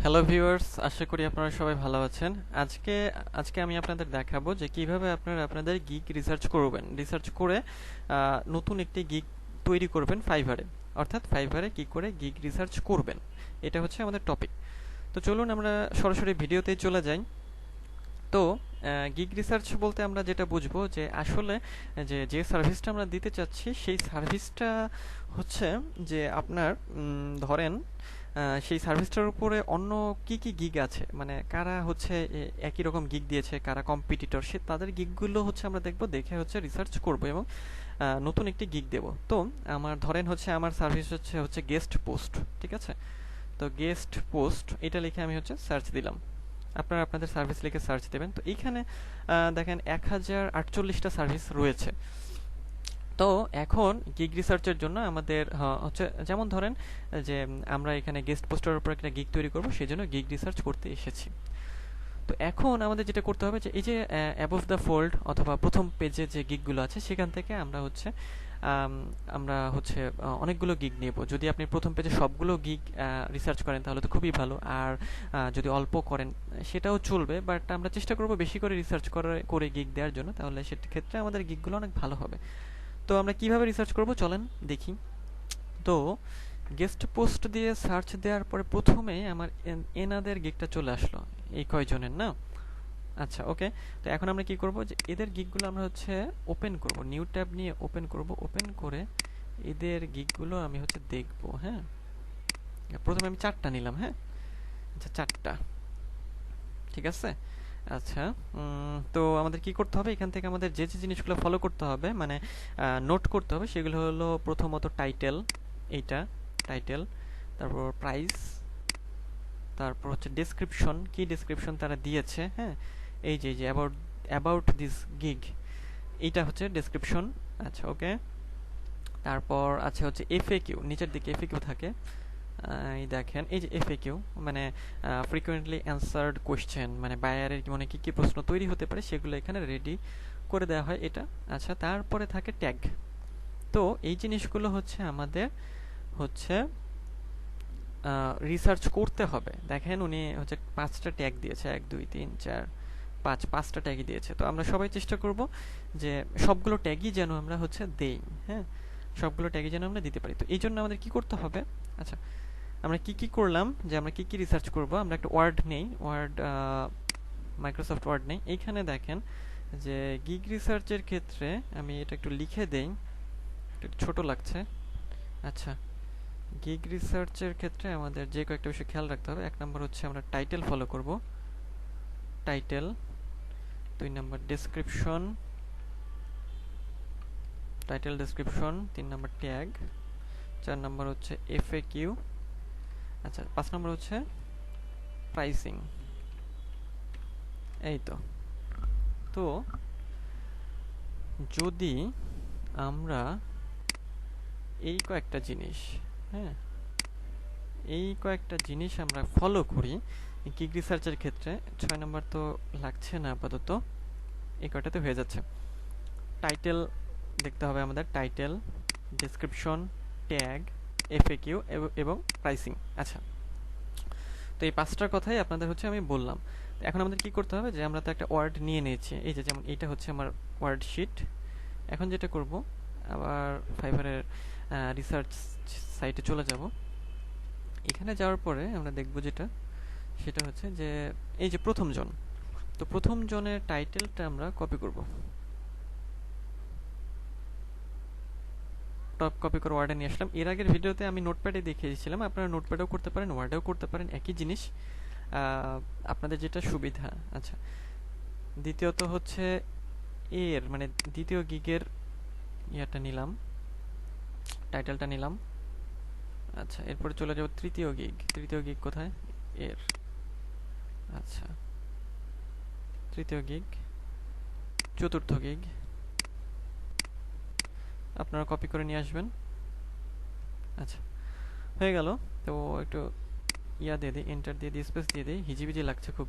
Hello viewers, আশা করি আপনারা সবাই ভালো আছেন। আজকে আজকে আমি আপনাদের দেখাবো যে কিভাবে আপনারা আপনাদের গিগ রিসার্চ করবেন। রিসার্চ করে নতুন একটি গিগ তৈরি করবেন ফাইভারে। অর্থাৎ ফাইভারে কি করে গিগ রিসার্চ করবেন, এটা হচ্ছে আমাদের টপিক। তো চলুন আমরা সরাসরি ভিডিওতেই চলে যাই। তো গিগ রিসার্চ বলতে আমরা যেটা বুঝবো যে আসলে যে সার্ভিসটা আমরা দিতে চাচ্ছি সেই সার্ভিসটা হচ্ছে যে আপনার ধরেন সেই সার্ভিসটার উপরে অন্য কি কি গিগ আছে, মানে কারা হচ্ছে একই রকম গিগ দিয়েছে, কারা কম্পিটিটর, সে তাদের গিগগুলো হচ্ছে আমরা দেখব, দেখে হচ্ছে রিসার্চ করব এবং নতুন একটি গিগ দেব। তো আমার ধরেন হচ্ছে আমার সার্ভিস হচ্ছে গেস্ট পোস্ট, ঠিক আছে? তো গেস্ট পোস্ট এটা লিখে আমি হচ্ছে সার্চ দিলাম। আপনারা আপনাদের সার্ভিস লিখে সার্চ দেবেন। তো এইখানে দেখেন 1048টা সার্ভিস রয়েছে। তো এখন গিগ রিসার্চের জন্য আমাদের হচ্ছে যেমন ধরেন যে আমরা এখানে গেস্ট পোস্টারের উপর একটা গিগ তৈরি করব, সেই জন্য গিগ রিসার্চ করতে এসেছি। তো এখন আমাদের যেটা করতে হবে যে এই যে অ্যাবভ দ্য ফোল্ড অথবা প্রথম পেজে যে গিগগুলো আছে সেখান থেকে আমরা হচ্ছে অনেকগুলো গিগ নেব। যদি আপনি প্রথম পেজে সবগুলো গিগ রিসার্চ করেন তাহলে তো খুবই ভালো, আর যদি অল্প করেন সেটাও চলবে, বাট আমরা চেষ্টা করব বেশি করে রিসার্চ করে গিগ দেওয়ার জন্য, তাহলে সেক্ষেত্রে আমাদের গিগগুলো অনেক ভালো হবে। তো আমরা কিভাবে রিসার্চ করব চলেন দেখি। তো গেস্ট পোস্ট দিয়ে সার্চ দেওয়ার পরে প্রথমে আমার এনাদের গিগটা চলে আসলো, এই কয়জনের না। আচ্ছা, ওকে। তো এখন আমরা কি করব যে এদের গিগগুলো আমরা হচ্ছে ওপেন করব, নিউ ট্যাব নিয়ে ওপেন করব। ওপেন করে এদের গিগগুলো আমি হচ্ছে দেখব। হ্যাঁ, প্রথমে আমি 4টা নিলাম। হ্যাঁ, আচ্ছা 4টা, ঠিক আছে। আচ্ছা, তো আমাদের কি করতে হবে, এখান থেকে আমাদের যে যে জিনিসগুলো ফলো করতে হবে, মানে নোট করতে হবে, সেগুলো হলো প্রথমত টাইটেল, এইটা টাইটেল, তারপর প্রাইস, তারপর হচ্ছে ডেসক্রিপশন, কি ডেসক্রিপশন তারা দিয়েছে। হ্যাঁ, এই যে অ্যাবাউট দিস গিগ, এইটা হচ্ছে ডেসক্রিপশন। আচ্ছা, ওকে। তারপর আছে হচ্ছে এফএকিউ, নিচের দিকে এফএকিউ থাকে। এই দেখেন, এই যে এফএকিউ মানে ফ্রিকোয়েন্টলি অ্যান্সার্ড কোয়েশ্চেন, মানে বায়ারের মনে কি কি প্রশ্ন তৈরি হতে পারে সেগুলো এখানে রেডি করে দেওয়া হয় এটা। আচ্ছা, তারপরে থাকে ট্যাগ। তো এই জিনিসগুলো হচ্ছে আমাদের হচ্ছে রিসার্চ করতে হবে। দেখেন উনি হচ্ছে 5টা ট্যাগ দিয়েছে, 1 2 3 4 5, 5টা ট্যাগই দিয়েছে। তো আমরা সবাই চেষ্টা করব যে সবগুলো ট্যাগই যেন আমরা হচ্ছে দেই। হ্যাঁ, সবগুলো ট্যাগই যেন আমরা দিতে পারি। তো এই জন্য আমাদের কি করতে হবে, আচ্ছা আমরা কি করলাম যে আমরা কি রিসার্চ করব, আমরা একটা ওয়ার্ড নেই, মাইক্রোসফট ওয়ার্ড নেই। এইখানে দেখেন যে গিগ রিসার্চের ক্ষেত্রে আমি এটা একটু লিখে দেই, একটু ছোট লাগছে। আচ্ছা, গিগ রিসার্চের ক্ষেত্রে আমাদের যে কয়েকটা বিষয় খেয়াল রাখতে হবে। 1 নম্বর হচ্ছে আমরা টাইটেল ফলো করব, টাইটেল। 2 নম্বর ডেসক্রিপশন, টাইটেল ডেসক্রিপশন। 3 নম্বর ট্যাগ। 4 নম্বর হচ্ছে এফএকিউ। আচ্ছা, 5 নম্বর হচ্ছে প্রাইসিং। এই তো। তো যদি আমরা এই কয়েকটা জিনিস, হ্যাঁ, এই কয়েকটা জিনিস আমরা ফলো করি গিগ রিসার্চের ক্ষেত্রে, 6 নম্বর তো লাগছে না আপাতত, এই কয়টাতে হয়ে যাচ্ছে। টাইটেল দেখতে হবে আমাদের, টাইটেল, ডেসক্রিপশন, ট্যাগ, এফএকিউ এবং প্রাইসিং। আচ্ছা, তো এই 5টার কথাই আপনাদের হচ্ছে আমি বললাম। এখন আমাদের কি করতে হবে যে আমরা তো একটা ওয়ার্ড নিয়ে নিয়েছি, এই যে যেমন এইটা হচ্ছে আমার ওয়ার্ড শিট। এখন যেটা করব, আবার ফাইবারের রিসার্চ সাইটে চলে যাব। এখানে যাওয়ার পরে আমরা দেখব যেটা, সেটা হচ্ছে যে এই যে প্রথম জন, তো প্রথম জনের টাইটেলটা আমরা কপি করব। টপ কপি করে ওয়ার্ডে নিয়ে আসলাম। এর আগের ভিডিওতে আমি নোটপ্যাডে দেখিয়েছিলাম, আপনারা নোটপ্যাডেও করতে পারেন, ওয়ার্ডেও করতে পারেন, একই জিনিস, আপনাদের যেটা সুবিধা। আচ্ছা, দ্বিতীয়ত হচ্ছে এর মানে দ্বিতীয় গিগের ইয়াটা নিলাম, টাইটেলটা নিলাম। আচ্ছা, এরপরে চলে যাব তৃতীয় গিগ। তৃতীয় গিগ কোথায়, এর। আচ্ছা, তৃতীয় গিগ। চতুর্থ গিগ আপনারা কপি করে নিয়ে আসবেন। আচ্ছা, হয়ে গেল। তো একটু ইয়া দিয়ে দিই, এন্টার দিয়ে দিই, স্পেস দিয়ে দিই, হিজিবিজি লাগছে খুব।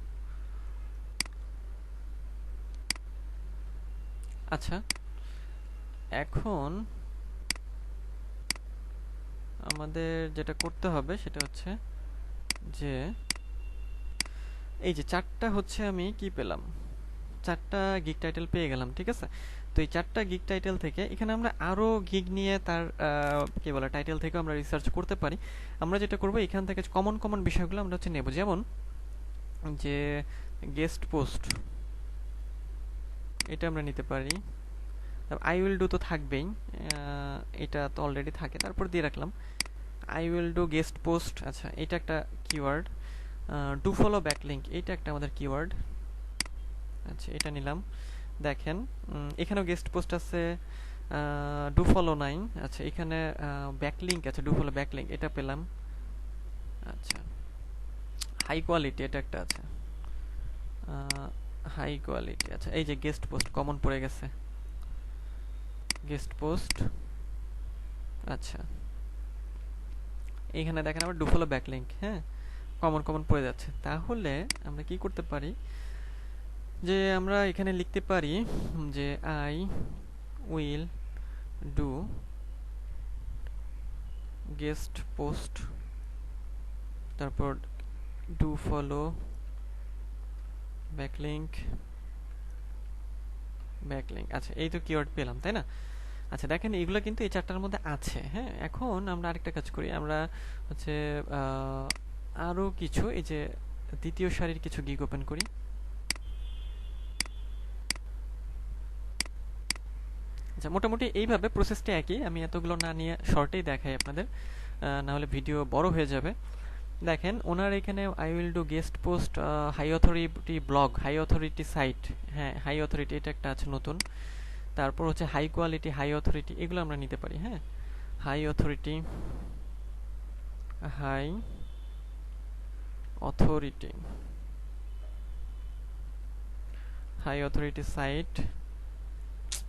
আচ্ছা, এখন আমাদের যেটা করতে হবে সেটা হচ্ছে যে এই যে 4টা হচ্ছে আমি কি পেলাম, 4টা গিগ টাইটেল পেয়ে গেলাম, ঠিক আছে। তো এই 4টা গিগ টাইটেল থেকে এখানে আমরা আরো গিগ নিয়ে তার কি বলে টাইটেল থেকে আমরা রিসার্চ করতে পারি। আমরা যেটা করব এখান থেকে কমন কমন বিষয়গুলো আমরা হচ্ছে নেব, যেমন যে গেস্ট পোস্ট, এটা আমরা নিতে পারি। আই উইল ডু তো থাকবেই, এটা তো অলরেডি থাকে, তারপর দিয়ে রাখলাম I will do guest post. আচ্ছা, এটা একটা কিওয়ার্ড। ডু ফলো ব্যাকলিঙ্ক, এটা একটা আমাদের কিওয়ার্ড। আচ্ছা, এটা নিলাম। দেখেন এখানেও গেস্ট পোস্ট আছে, ডু ফলো নাই। আচ্ছা, এখানে ব্যাকলিঙ্ক আছে, ডু ফলো ব্যাকলিঙ্ক, এটা পেলাম। আচ্ছা, হাই কোয়ালিটি, এটা একটা আছে, হাই কোয়ালিটি। আচ্ছা, এই যে গেস্ট পোস্ট কমন পড়ে গেছে, গেস্ট পোস্ট। আচ্ছা, এইখানে দেখেন আবার ডু ফলো ব্যাকলিঙ্ক, হ্যাঁ, কমন কমন পড়ে যাচ্ছে। তাহলে আমরা কি করতে পারি, যে আমরা এখানে লিখতে পারি যে I will do guest post, তারপর ডু ফলো ব্যাকলিঙ্ক, ব্যাকলিঙ্ক। আচ্ছা, এই তো কিওয়ার্ড পেলাম, তাই না? আচ্ছা, দেখেন এগুলো কিন্তু এই 4টার মধ্যে আছে, হ্যাঁ। এখন আমরা আরেকটা কাজ করি, আমরা হচ্ছে আরো কিছু, এই যে দ্বিতীয় সারির কিছু গিগ ওপেন করি। আচ্ছা, মোটামুটি এইভাবে প্রসেসটা একই, আমি এতগুলো না নিয়ে শর্টেই দেখাই আপনাদের, না হলে ভিডিও বড় হয়ে যাবে। দেখেন ওনার এখানে I will do guest post high authority blog, high authority site, হ্যাঁ, হাই অথরিটি এটা একটা আছে নতুন। তারপর হচ্ছে হাই কোয়ালিটি, হাই অথরিটি, এগুলো আমরা নিতে পারি, হ্যাঁ। High authority, high authority, high authority site.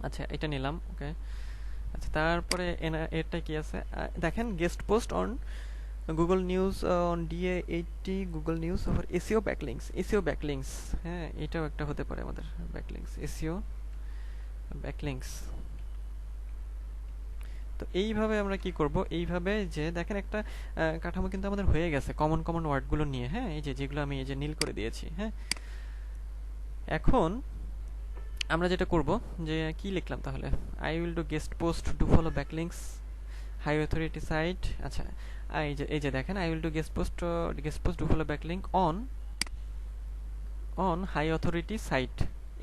আচ্ছা, এটা নিলাম, ওকে। আচ্ছা, তারপরে এটা কি আছে, দেখেন guest post on Google News on DA80 Google News for SEO backlinks, SEO backlinks, হ্যাঁ, এটাও একটা হতে পারে আমাদের ব্যাকলিংকস, এসইও ব্যাকলিংকস। তো এইভাবে আমরা কি করব, এইভাবে যে দেখেন একটা কাঠামো কিন্তু আমাদের হয়ে গেছে কমন কমন ওয়ার্ডগুলো নিয়ে, হ্যাঁ, এই যে যেগুলো আমি এই যে নীল করে দিয়েছি, হ্যাঁ। এখন আমরা যেটা করব, যে কি লিখলাম তাহলে, I will do guest post do follow backlinks high authority site. আচ্ছা, এই যে দেখেন I will do guest post do follow backlink on high authority site,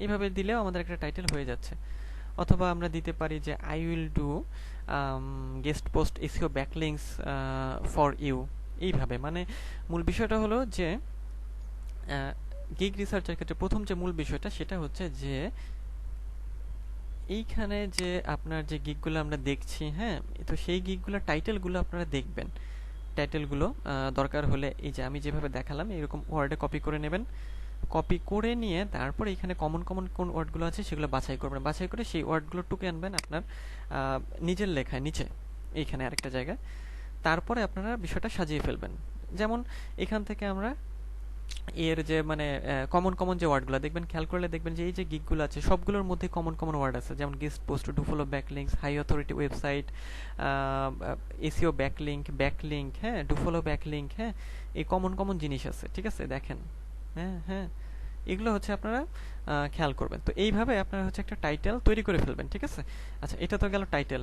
এইভাবে দিলেও আমাদের একটা টাইটেল হয়ে যাচ্ছে। অথবা আমরা দিতে পারি যে I will do guest post SEO backlinks for you, এইভাবে। মানে মূল বিষয়টা হলো যে গিগ রিসার্চের ক্ষেত্রে প্রথম যে মূল বিষয়টা সেটা হচ্ছে যে এইখানে যে আপনার যে গিগগুলো আমরা দেখছি, হ্যাঁ, তো সেই গিগগুলোর টাইটেলগুলো আপনারা দেখবেন। টাইটেলগুলো দরকার হলে এই যে আমি যেভাবে দেখালাম এরকম ওয়ার্ডে কপি করে নেবেন, কপি করে নিয়ে তারপরে এখানে কমন কমন কোন ওয়ার্ডগুলো আছে সেগুলো বাছাই করবেন, বাছাই করে সেই ওয়ার্ডগুলো টুকে আনবেন আপনার নিজের লেখায় নিচে, এইখানে আরেকটা জায়গায়। তারপরে আপনারা বিষয়টা সাজিয়ে ফেলবেন। যেমন এখান থেকে আমরা এর যে মানে কমন কমন যে ওয়ার্ডগুলো দেখবেন, খেয়াল করলে দেখবেন যে এই যে গিগগুলো আছে সবগুলোর মধ্যে কমন কমন ওয়ার্ড আছে, যেমন guest post, do follow backlinks, high authority website, SEO backlink, backlink, হ্যাঁ, ডু ফলো ব্যাকলিঙ্ক, হ্যাঁ, এই কমন কমন জিনিস আছে, ঠিক আছে, দেখেন, হ্যাঁ হ্যাঁ, এগুলো হচ্ছে আপনারা খেয়াল করবেন। তো এইভাবে আপনারা হচ্ছে একটা টাইটেল তৈরি করে ফেলবেন, ঠিক আছে। আচ্ছা, এটা তো গেল টাইটেল।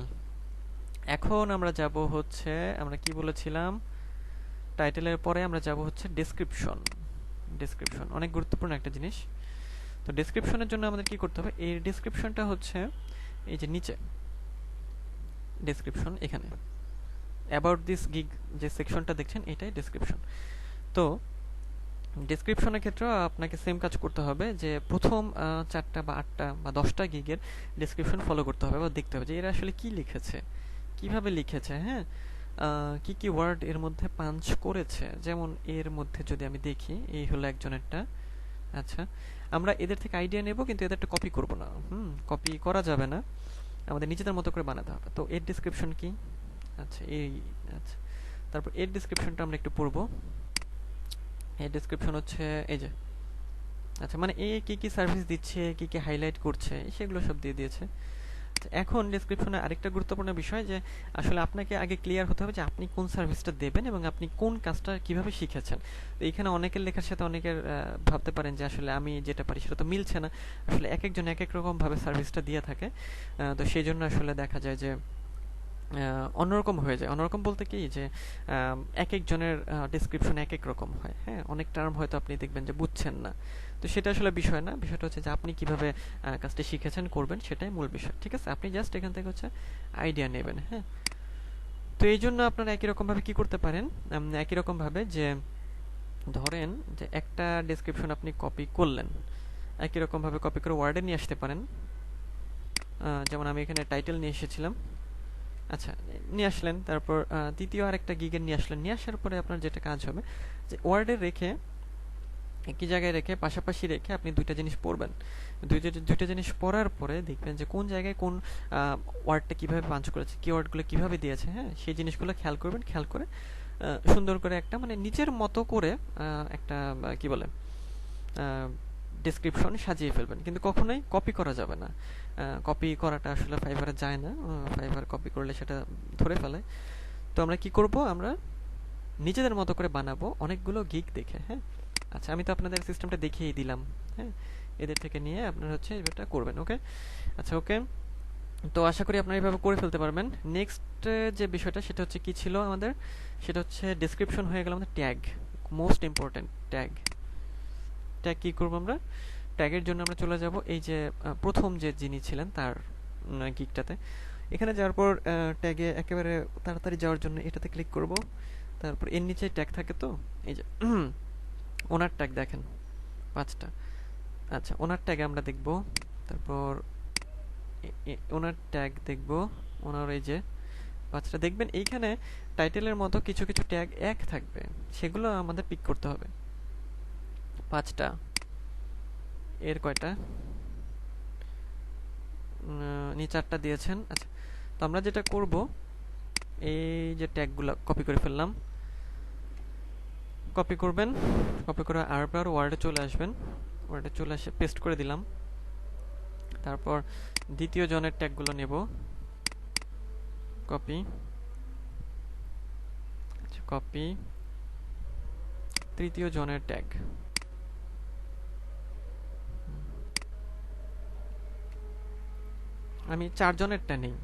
এখন আমরা যাব হচ্ছে, আমরা কি বলেছিলাম, টাইটেলের পরে আমরা যাব হচ্ছে ডেসক্রিপশন। ডেসক্রিপশন অনেক গুরুত্বপূর্ণ একটা জিনিস। তো ডেসক্রিপশনের জন্য আমাদের কি করতে হবে, এই ডেসক্রিপশনটা হচ্ছে এই যে নিচে ডেসক্রিপশন, এখানে অ্যাবাউট দিস গিগ যে সেকশনটা দেখছেন এটাই ডেসক্রিপশন। তো ডেসক্রিপশনের ক্ষেত্রেও আপনাকে সেম কাজ করতে হবে, যে প্রথম 4টা বা 8টা বা 10টা গিগের ডেসক্রিপশন ফলো করতে হবে, বা দেখতে হবে যে এরা আসলে কি লিখেছে, কিভাবে লিখেছে, হ্যাঁ, কি কি ওয়ার্ড এর মধ্যে পাঞ্চ করেছে। যেমন এর মধ্যে যদি আমি দেখি, এই হলো একজনেরটা। আচ্ছা, আমরা এদের থেকে আইডিয়া নেব, কিন্তু এদেরটা কপি করব না, কপি করা যাবে না, আমাদের নিজেদের মতো করে বানাতে হবে। তো এর ডেসক্রিপশন কি, আচ্ছা এই, আচ্ছা, তারপর এর ডেসক্রিপশনটা আমরা একটু পড়ব। এর ডেসক্রিপশন হচ্ছে এই যে, আচ্ছা, মানে এ কি কি সার্ভিস দিচ্ছে, কি কি হাইলাইট করছে, সেগুলো সব দিয়ে দিয়েছে। এখন ডেসক্রিপশনে আরেকটা গুরুত্বপূর্ণ বিষয় যে আসলে আপনাকে আগে ক্লিয়ার হতে হবে যে আপনি কোন সার্ভিসটা দেবেন এবং আপনি কোন কাজটা কিভাবে শিখেছেন। তো এইখানে অনেকের লেখার সাথে অনেকের ভাবতে পারেন যে আসলে আমি যেটা পারি সেটা তো মিলছে না। আসলে এক একজন এক এক রকম ভাবে সার্ভিসটা দিয়ে থাকে। তো সেই জন্য আসলে দেখা যায় যে অন্যরকম হয়ে যায়। অন্যরকম বলতে কি যে এক একজনের ডেসক্রিপশন এক এক রকম হয়। হ্যাঁ, অনেক টার্ম হয়তো আপনি দেখবেন যে বুঝছেন না। তো সেটা আসলে বিষয় না, বিষয়টা হচ্ছে যে আপনি কিভাবে কাজটি শিখেছেন করবেন সেটাই মূল বিষয়। ঠিক আছে, আপনি জাস্ট এখান থেকে হচ্ছে আইডিয়া নেবেন। হ্যাঁ, তো এই জন্য আপনারা একই রকম ভাবে কি করতে পারেন, একই রকম ভাবে যে ধরেন যে একটা ডেসক্রিপশন আপনি কপি করলেন, একই রকম ভাবে কপি করে ওয়ার্ডে নিয়ে আসতে পারেন। যেমন আমি এখানে টাইটেল নিয়ে এসেছিলাম। আচ্ছা, নিয়ে আসলেন, তারপর দ্বিতীয় আরেকটা গিগের নিয়ে আসলেন। নিয়ে আসার পরে আপনার যেটা কাজ হবে যে ওয়ার্ডে রেখে একই জায়গায় রেখে পাশাপাশি রেখে আপনি দুইটা জিনিস পড়বেন। দুইটা জিনিস পড়ার পরে দেখবেন যে কোন জায়গায় কোন ওয়ার্ডটা কিভাবে পাঞ্চ করেছে, কিওয়ার্ডগুলো কিভাবে দিয়েছে। হ্যাঁ, সেই জিনিসগুলো খেয়াল করবেন। খেয়াল করে সুন্দর করে একটা মানে নিজের মতো করে একটা কি বলে ডেসক্রিপশন সাজিয়ে ফেলবেন, কিন্তু কখনোই কপি করা যাবে না। কপি করাটা আসলে ফাইবারে যায় না। ফাইবার কপি করলে সেটা ধরে ফেলে। তো আমরা কি করব, আমরা নিজেদের মতো করে বানাবো অনেকগুলো গিগ দেখে। হ্যাঁ, আচ্ছা, আমি তো আপনাদের সিস্টেমটা দেখিয়ে দিলাম। হ্যাঁ, এদের থেকে নিয়ে আপনারা হচ্ছে এটা করবেন। ওকে, আচ্ছা, ওকে। তো আশা করি আপনারা এইভাবে করে ফেলতে পারবেন। নেক্সট যে বিষয়টা সেটা হচ্ছে কি ছিল আমাদের, সেটা হচ্ছে ডেসক্রিপশন হয়ে গেল আমাদের tag, most important tag. Tag কি করব আমরা, ট্যাগের জন্য আমরা চলে যাব এই যে প্রথম যে যিনি ছিলেন তার গিগটাতে। এখানে যাওয়ার পর ট্যাগে একেবারে তাড়াতাড়ি যাওয়ার জন্য এটাতে ক্লিক করব। তারপর এর নিচে ট্যাগ থাকে, তো এই যে ওনার ট্যাগ দেখেন 5টা। আচ্ছা, ওনার ট্যাগে আমরা দেখব। তারপর ওনার ট্যাগ দেখব, ওনার এই যে 5টা দেখবেন। এইখানে টাইটেলের মতো কিছু কিছু ট্যাগ এক থাকবে, সেগুলো আমাদের পিক করতে হবে। 5টা, এর কয়টা, 4টা দিয়েছেন। আচ্ছা, তো আমরা যেটা করব, এই যে ট্যাগগুলো কপি করে ফেললাম। কপি করবেন, কপি করে আরবার ওয়ার্ডে চলে আসবেন। ওয়ার্ডে চলে এসে পেস্ট করে দিলাম। তারপর দ্বিতীয় জনের ট্যাগগুলো নেব, কপি, কপি, তৃতীয় জনের ট্যাগ, আমি 4 জনেরটা নেই।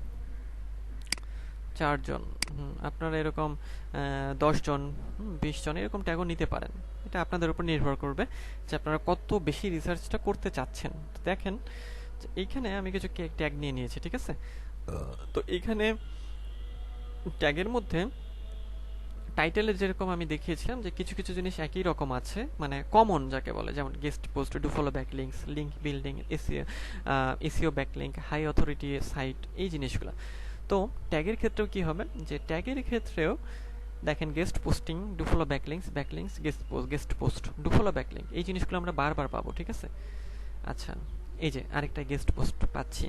4 জন, আপনারা এরকম 10 জন, 20 জন এরকম ট্যাগও নিতে পারেন। এটা আপনাদের উপর নির্ভর করবে যে আপনারা কত বেশি রিসার্চটা করতে চাচ্ছেন। তো দেখেন এইখানে আমি কিছু ট্যাগ নিয়ে নিয়েছি, ঠিক আছে। তো এইখানে ট্যাগের মধ্যে টাইটেলে যেরকম আমি দেখিয়েছিলাম যে কিছু কিছু জিনিস একই রকম আছে, মানে কমন যাকে বলে, যেমন guest post, do follow backlinks, link building, SEO backlink, high authority site, এই জিনিসগুলো। তো ট্যাগের ক্ষেত্রেও কি হবে, যে ট্যাগের ক্ষেত্রেও দেখেন guest posting, do follow backlinks, backlinks, guest post, do follow backlink, এই জিনিসগুলো আমরা বারবার পাবো, ঠিক আছে। আচ্ছা, এই যে আরেকটা গেস্ট পোস্ট পাচ্ছি।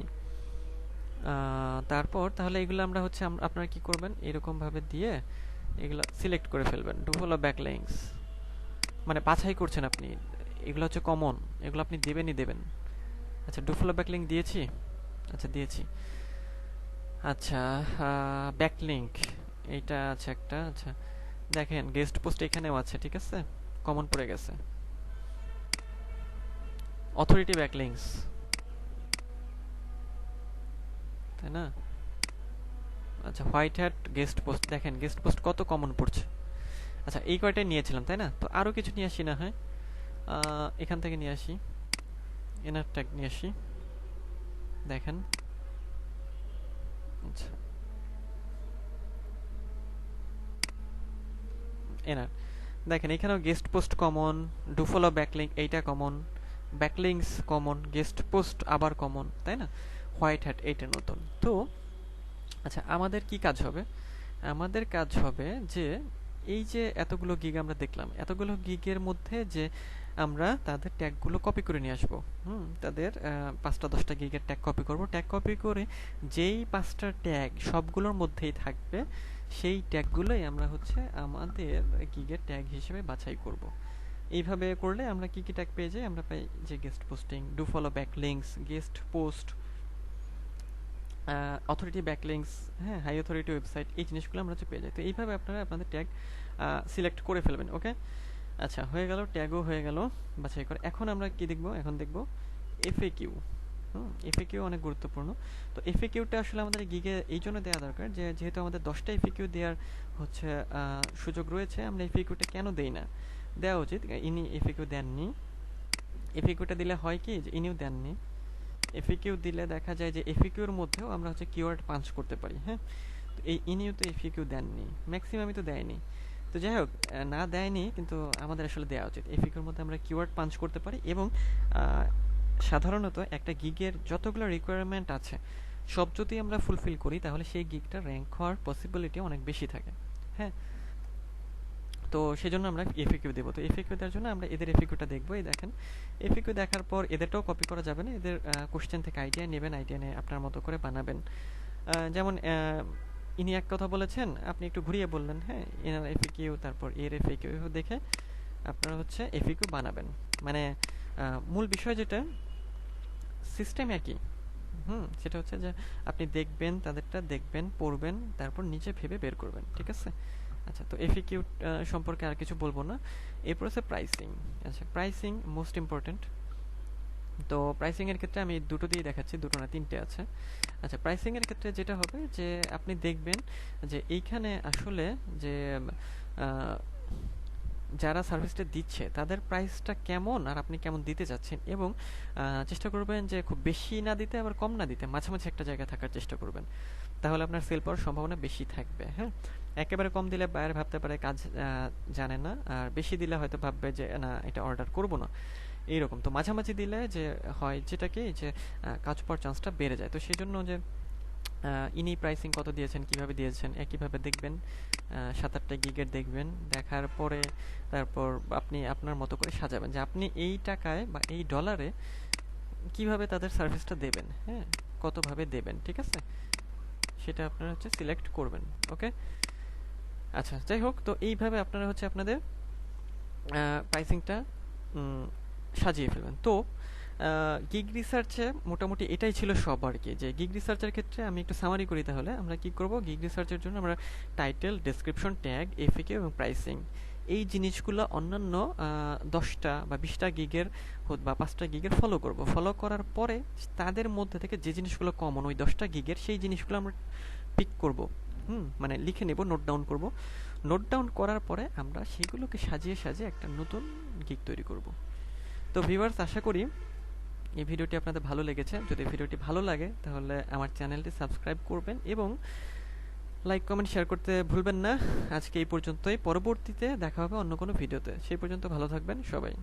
তারপর তাহলে এগুলো আমরা হচ্ছে আপনারা কি করবেন, এরকম ভাবে দিয়ে এগুলো সিলেক্ট করে ফেলবেন। ডু ফলো ব্যাকলিংকস মানে বাছাই করছেন আপনি, এগুলো হচ্ছে কমন, এগুলো আপনি দেবেনই দেবেন। আচ্ছা, ডু ফলো ব্যাকলিঙ্ক দিয়েছি। আচ্ছা, দিয়েছি। আচ্ছা, ব্যাকলিঙ্ক এইটা আছে একটা। আচ্ছা, দেখেন গেস্ট পোস্ট এখানেও আছে, ঠিক আছে, কমন পড়ে গেছে। অথরিটি ব্যাকলিংকস, তাই না। আচ্ছা, হোয়াইট হ্যাট গেস্ট পোস্ট, দেখেন গেস্ট পোস্ট কত কমন পড়ছে। আচ্ছা, এই কয়টাই নিয়েছিলাম, তাই না। তো আরও কিছু নিয়ে আসি না হয়, এখান থেকে নিয়ে আসি, এনার ট্যাগ নিয়ে আসি, দেখেন। আচ্ছা, এনার দেখেন এখানেও guest post common, do follow backlink এইটা common, backlinks common, guest post আবার কমন, তাই না। হোয়াইট হ্যাট এইটা নতুন। তো আচ্ছা, আমাদের কি কাজ হবে, আমাদের কাজ হবে যে এই যে এতগুলো গিগ আমরা দেখলাম, এতগুলো গিগের মধ্যে যে আমরা তাদের ট্যাগগুলো কপি করে নিয়ে আসবো। তাদের 5টা 10টা গিগের ট্যাগ কপি করব। ট্যাগ কপি করে যেই 5টা ট্যাগ সবগুলোর মধ্যেই থাকবে, সেই ট্যাগগুলোই আমরা হচ্ছে আমাদের গিগের ট্যাগ হিসেবে বাছাই করব। এইভাবে করলে আমরা কি কি ট্যাগ পেয়ে যাই, আমরা পাই যে guest posting, do follow backlinks, guest post, authority backlinks, হ্যাঁ, হাই অথরিটি ওয়েবসাইট, এই জিনিসগুলো আমরা হচ্ছে পেয়ে যাই। তো এইভাবে আপনারা আপনাদের ট্যাগ সিলেক্ট করে ফেলবেন। ওকে, আচ্ছা, হয়ে গেল, ট্যাগও হয়ে গেল বাছাই করে। এখন আমরা কি দেখব? এখন দেখব এফএকিউ। এফএকিউ অনেক গুরুত্বপূর্ণ। তো এফএকিউটা আসলে আমাদের গিগে এই জন্য দেওয়া দরকার যে যেহেতু আমাদের 10টা এফএকিউ দেওয়ার হচ্ছে সুযোগ রয়েছে, আমরা এফএকিউটা কেন দেই না? দেওয়া উচিত। ইনি এফএকিউ দেননি। এফএকিউটা দিলে হয় কি যে ইনিও দেননি। এফএকিউ দিলে দেখা যায় যে এফএকিউর মধ্যেও আমরা হচ্ছে কিওয়ার্ড পাঞ্চ করতে পারি। হ্যাঁ, তো এই ইনিও তো এফএকিউ দেননি, ম্যাক্সিমামই তো দেয়নি। তো যাই হোক, না দেয়নি কিন্তু আমাদের আসলে দেওয়া উচিত। এফএকিউর মধ্যে আমরা কিওয়ার্ড পাঞ্চ করতে পারি এবং সাধারণত একটা গিগের যতগুলো রিকোয়ারমেন্ট আছে সব যদি আমরা ফুলফিল করি তাহলে সেই গিগটা র্যাঙ্ক হওয়ার পসিবিলিটি অনেক বেশি থাকে। হ্যাঁ, তো সেজন্য আমরা এফএকিউ দেবো। তো এফএকিউ দেওয়ার জন্য আমরা এদের এফএকিউটা দেখবো। এই দেখেন, এফএকিউ দেখার পর এদেরটাও কপি করা যাবে না, এদের কোশ্চেন থেকে আইডিয়া নেবেন, আইডিয়া নিয়ে আপনার মতো করে বানাবেন। যেমন ইনি এক কথা বলেছেন, আপনি একটু ঘুরিয়ে বললেন, হ্যাঁ, এনার এফএকিউ, তারপর এর এফএকিউ দেখে আপনারা হচ্ছে এফএকিউ বানাবেন। মানে মূল বিষয় যেটা, সিস্টেম একই। সেটা হচ্ছে যে আপনি দেখবেন, তাদেরটা দেখবেন, পড়বেন, তারপর নিচে ভেবে বের করবেন। ঠিক আছে? আচ্ছা, তো এফএকিউ সম্পর্কে আর কিছু বলবো না। এরপর হচ্ছে প্রাইসিং। আচ্ছা, প্রাইসিং মোস্ট ইম্পর্টেন্ট। তো প্রাইসিং এর ক্ষেত্রে আমি দুটো দিয়ে দেখাচ্ছি, দুটো না, তিনটে আছে। আচ্ছা, প্রাইসিং এর ক্ষেত্রে যেটা হবে যে আপনি দেখবেন যে এইখানে আসলে যে যারা সার্ভিসটা দিচ্ছে তাদের প্রাইসটা কেমন আর আপনি কেমন দিতে চাচ্ছেন, এবং চেষ্টা করবেন যে খুব বেশি না দিতে আবার কম না দিতে, মাঝামাঝি একটা জায়গায় থাকার চেষ্টা করবেন। তাহলে আপনার সেল পাওয়ার সম্ভাবনা বেশি থাকবে। হ্যাঁ, একেবারে কম দিলে বায়ার ভাবতে পারে কাজ জানে না, আর বেশি দিলে হয়তো ভাববে যে না, এটা অর্ডার করব না, এইরকম। তো মাঝামাঝি দিলে যে হয় যেটা কি যে কাজ পাওয়ার চান্সটা বেড়ে যায়। তো সেই জন্য যে ইনি প্রাইসিং কত দিয়েছেন, কিভাবে দিয়েছেন, একইভাবে দেখবেন, 7-8টা গিগের দেখবেন, দেখার পরে তারপর আপনি আপনার মতো করে সাজাবেন যে আপনি এই টাকায় বা এই ডলারে কিভাবে তাদের সার্ভিসটা দেবেন, হ্যাঁ, কতভাবে দেবেন। ঠিক আছে, সেটা আপনারা হচ্ছে সিলেক্ট করবেন। ওকে, আচ্ছা, যাই হোক, তো এইভাবে আপনারা হচ্ছে আপনাদের প্রাইসিংটা সাজিয়ে ফেলবেন। তো গিগ রিসার্চে মোটামুটি এটাই ছিল সব আর কি। যে গিগ রিসার্চের ক্ষেত্রে আমি একটু সামারি করি, তাহলে আমরা কি করব? গিগ রিসার্চের জন্য আমরা টাইটেল, ডেসক্রিপশন, ট্যাগ, এফএকিউ এবং প্রাইসিং, এই জিনিসগুলো অন্যান্য 10টা বা 20টা গিগের বা 5টা গিগের ফলো করব। ফলো করার পরে তাদের মধ্যে থেকে যে জিনিসগুলো কমন ওই 10টা গিগের, সেই জিনিসগুলো আমরা পিক করব। মানে লিখে নেব, নোট ডাউন করব। নোট ডাউন করার পরে আমরা সেগুলোকে সাজিয়ে সাজিয়ে একটা নতুন গিগ তৈরি করব। তো ভিউয়ার্স, আশা করি এই ভিডিওটি আপনাদের ভালো লেগেছে। যদি ভিডিওটি ভালো লাগে তাহলে আমার চ্যানেলটি সাবস্ক্রাইব করবেন এবং লাইক, কমেন্ট, শেয়ার করতে ভুলবেন না। আজকে এই পর্যন্তই, পরবর্তীতে দেখা হবে অন্য কোনো ভিডিওতে। সেই পর্যন্ত ভালো থাকবেন সবাই।